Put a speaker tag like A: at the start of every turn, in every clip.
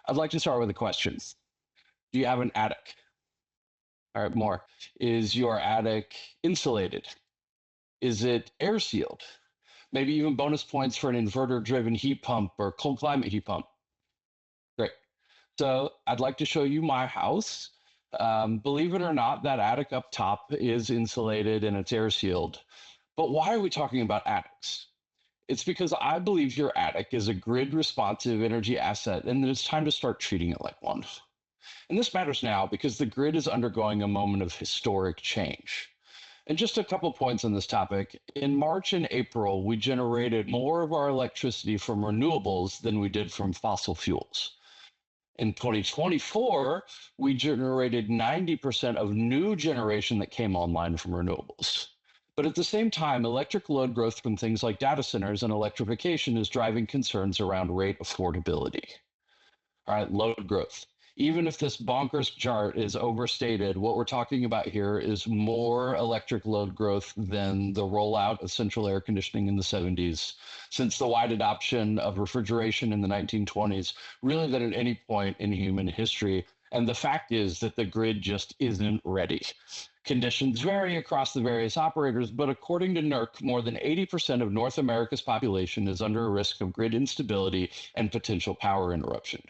A: I'd like to start with a question. Do you have an attic? All right, more. Is your attic insulated? Is it air sealed? Maybe even bonus points for an inverter driven heat pump or cold climate heat pump. Great. So I'd like to show you my house. Believe it or not, that attic up top is insulated and it's air sealed. But why are we talking about attics? It's because I believe your attic is a grid responsive energy asset and that it's time to start treating it like one. And this matters now because the grid is undergoing a moment of historic change. And just a couple points on this topic. In March and April, we generated more of our electricity from renewables than we did from fossil fuels. In 2024, we generated 90% of new generation that came online from renewables. But at the same time, electric load growth from things like data centers and electrification is driving concerns around rate affordability. All right, load growth. Even if this bonkers chart is overstated, what we're talking about here is more electric load growth than the rollout of central air conditioning in the 70s, since the wide adoption of refrigeration in the 1920s, really than at any point in human history. And the fact is that the grid just isn't ready. Conditions vary across the various operators, but according to NERC, more than 80% of North America's population is under a risk of grid instability and potential power interruption.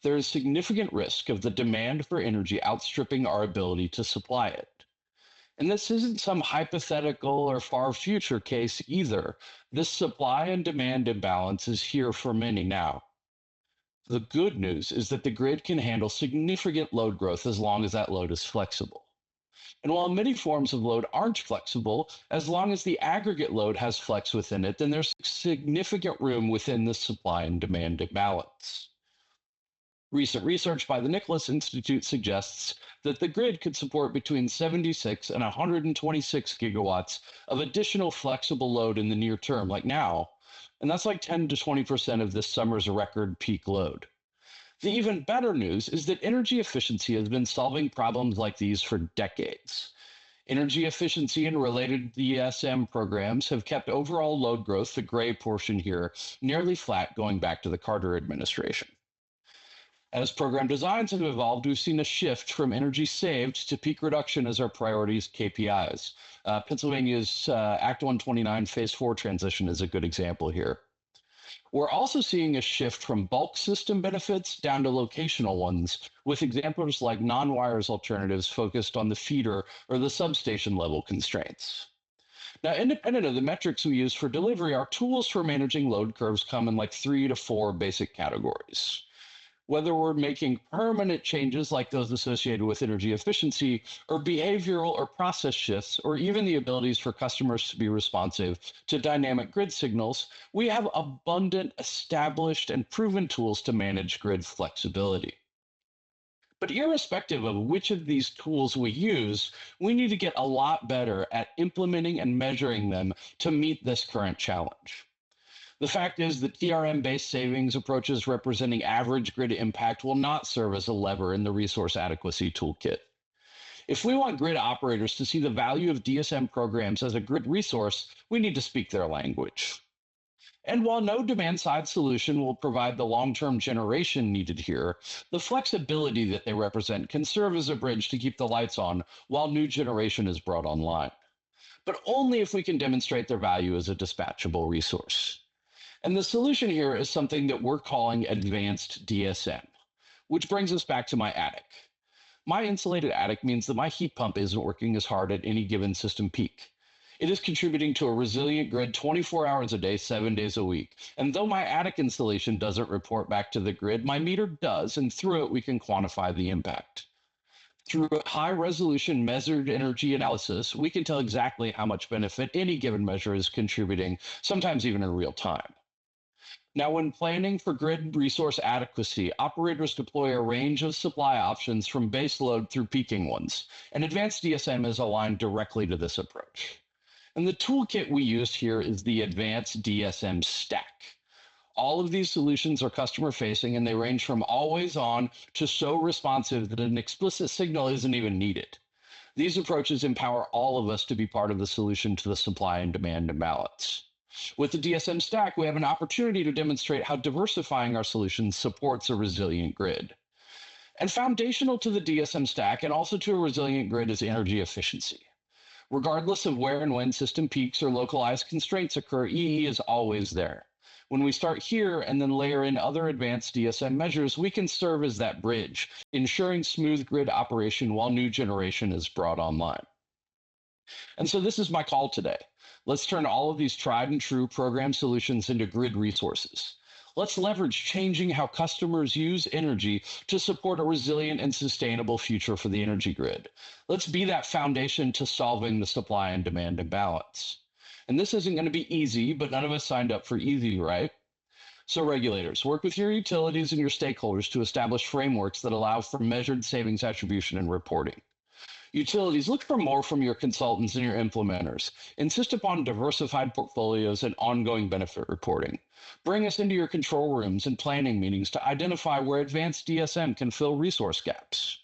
A: There is significant risk of the demand for energy outstripping our ability to supply it. And this isn't some hypothetical or far future case either. This supply and demand imbalance is here for many now. The good news is that the grid can handle significant load growth as long as that load is flexible. And while many forms of load aren't flexible, as long as the aggregate load has flex within it, then there's significant room within the supply and demand imbalance. Recent research by the Nicholas Institute suggests that the grid could support between 76 and 126 gigawatts of additional flexible load in the near term, like now, and that's like 10 to 20% of this summer's record peak load. The even better news is that energy efficiency has been solving problems like these for decades. Energy efficiency and related DSM programs have kept overall load growth, the gray portion here, nearly flat going back to the Carter administration. As program designs have evolved, we've seen a shift from energy saved to peak reduction as our priorities KPIs. Pennsylvania's Act 129 Phase 4 transition is a good example here. We're also seeing a shift from bulk system benefits down to locational ones, with examples like non-wires alternatives focused on the feeder or the substation level constraints. Now, independent of the metrics we use for delivery, our tools for managing load curves come in like 3 to 4 basic categories. Whether we're making permanent changes like those associated with energy efficiency, or behavioral or process shifts, or even the abilities for customers to be responsive to dynamic grid signals, we have abundant, established, and proven tools to manage grid flexibility. But irrespective of which of these tools we use, we need to get a lot better at implementing and measuring them to meet this current challenge. The fact is that TRM-based savings approaches representing average grid impact will not serve as a lever in the resource adequacy toolkit. If we want grid operators to see the value of DSM programs as a grid resource, we need to speak their language. And while no demand-side solution will provide the long-term generation needed here, the flexibility that they represent can serve as a bridge to keep the lights on while new generation is brought online. But only if we can demonstrate their value as a dispatchable resource. And the solution here is something that we're calling advanced DSM, which brings us back to my attic. My insulated attic means that my heat pump isn't working as hard at any given system peak. It is contributing to a resilient grid 24 hours a day, 7 days a week. And though my attic installation doesn't report back to the grid, my meter does, and through it we can quantify the impact. Through high-resolution measured energy analysis, we can tell exactly how much benefit any given measure is contributing, sometimes even in real time. Now, when planning for grid resource adequacy, operators deploy a range of supply options from base load through peaking ones, and advanced DSM is aligned directly to this approach. And the toolkit we use here is the advanced DSM stack. All of these solutions are customer facing, and they range from always on to so responsive that an explicit signal isn't even needed. These approaches empower all of us to be part of the solution to the supply and demand imbalance. With the DSM stack, we have an opportunity to demonstrate how diversifying our solutions supports a resilient grid. And foundational to the DSM stack and also to a resilient grid is energy efficiency. Regardless of where and when system peaks or localized constraints occur, EE is always there. When we start here and then layer in other advanced DSM measures, we can serve as that bridge, ensuring smooth grid operation while new generation is brought online. And so this is my call today. Let's turn all of these tried and true program solutions into grid resources. Let's leverage changing how customers use energy to support a resilient and sustainable future for the energy grid. Let's be that foundation to solving the supply and demand imbalance. And this isn't going to be easy, but none of us signed up for easy, right? So regulators, work with your utilities and your stakeholders to establish frameworks that allow for measured savings attribution and reporting. Utilities, look for more from your consultants and your implementers. Insist upon diversified portfolios and ongoing benefit reporting. Bring us into your control rooms and planning meetings to identify where advanced DSM can fill resource gaps.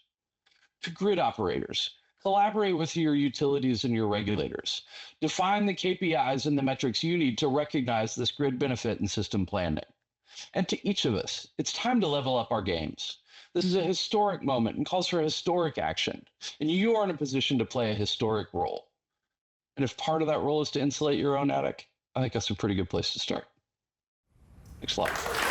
A: To grid operators, collaborate with your utilities and your regulators. Define the KPIs and the metrics you need to recognize this grid benefit in system planning. And to each of us, it's time to level up our games. This is a historic moment and calls for historic action, and you are in a position to play a historic role. And if part of that role is to insulate your own attic, I think that's a pretty good place to start. Next slide.